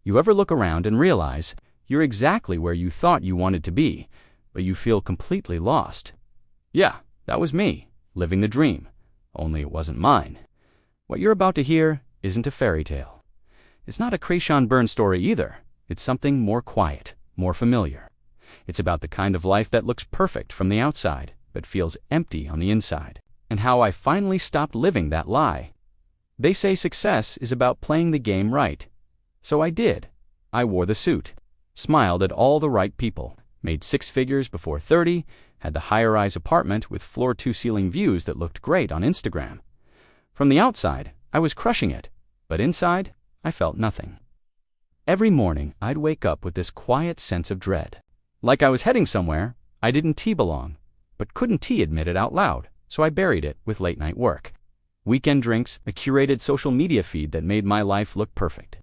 You ever look around and realize you're exactly where you thought you wanted to be, but you feel completely lost? Yeah, that was me, living the dream, only it wasn't mine. What you're about to hear isn't a fairy tale. It's not a Kreishan Burn story either. It's something more quiet, more familiar. It's about the kind of life that looks perfect from the outside, but feels empty on the inside, and how I finally stopped living that lie. They say success is about playing the game right. So I did. I wore the suit, smiled at all the right people, made 6 figures before 30, had the high-rise apartment with floor-to-ceiling views that looked great on Instagram. From the outside, I was crushing it, but inside, I felt nothing. Every morning, I'd wake up with this quiet sense of dread. Like I was heading somewhere I didn't belong, but couldn't admit it out loud, so I buried it with late-night work. Weekend drinks, a curated social media feed that made my life look perfect.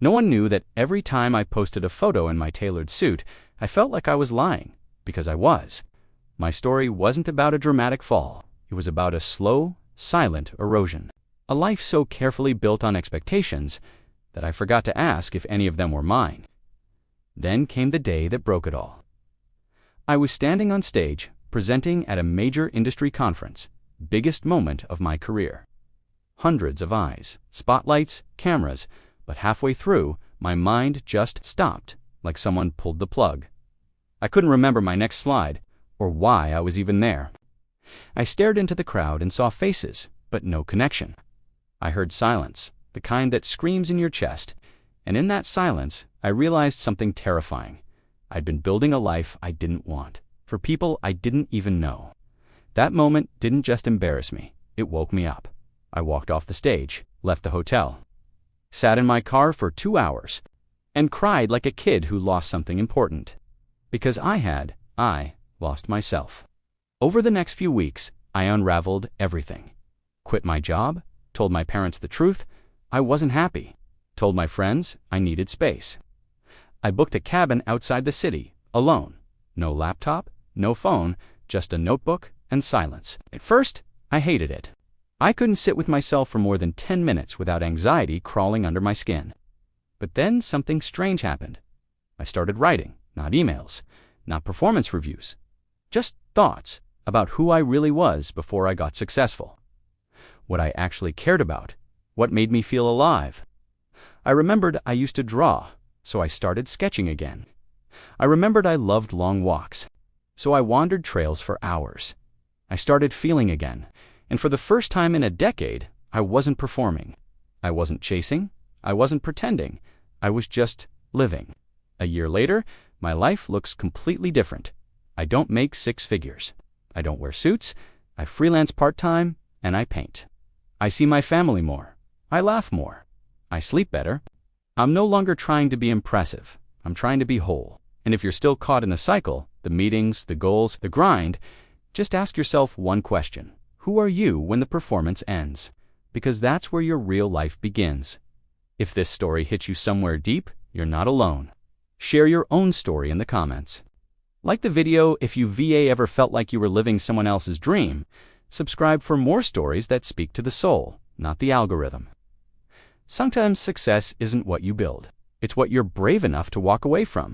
No one knew that every time I posted a photo in my tailored suit, I felt like I was lying, because I was. My story wasn't about a dramatic fall. It was about a slow, silent erosion. A life so carefully built on expectations that I forgot to ask if any of them were mine. Then came the day that broke it all. I was standing on stage, presenting at a major industry conference, biggest moment of my career. Hundreds of eyes, spotlights, cameras, but halfway through, my mind just stopped, like someone pulled the plug. I couldn't remember my next slide, or why I was even there. I stared into the crowd and saw faces, but no connection. I heard silence, the kind that screams in your chest, and in that silence, I realized something terrifying. I'd been building a life I didn't want, for people I didn't even know. That moment didn't just embarrass me, it woke me up. I walked off the stage, left the hotel, sat in my car for 2 hours, and cried like a kid who lost something important. Because I lost myself. Over the next few weeks, I unraveled everything. Quit my job, told my parents the truth, I wasn't happy, told my friends I needed space. I booked a cabin outside the city, alone. No laptop, no phone, just a notebook and silence. At first, I hated it. I couldn't sit with myself for more than 10 minutes without anxiety crawling under my skin. But then something strange happened. I started writing, not emails, not performance reviews, just thoughts about who I really was before I got successful. What I actually cared about, what made me feel alive. I remembered I used to draw, so I started sketching again. I remembered I loved long walks, so I wandered trails for hours. I started feeling again, and for the first time in a decade, I wasn't performing. I wasn't chasing, I wasn't pretending, I was just living. A year later, my life looks completely different. I don't make 6 figures. I don't wear suits, I freelance part-time, and I paint. I see my family more. I laugh more. I sleep better. I'm no longer trying to be impressive. I'm trying to be whole. And if you're still caught in the cycle, the meetings, the goals, the grind, just ask yourself one question. Who are you when the performance ends? Because that's where your real life begins. If this story hits you somewhere deep, you're not alone. Share your own story in the comments. Like the video if you ever felt like you were living someone else's dream. Subscribe for more stories that speak to the soul, not the algorithm. Sometimes success isn't what you build. It's what you're brave enough to walk away from.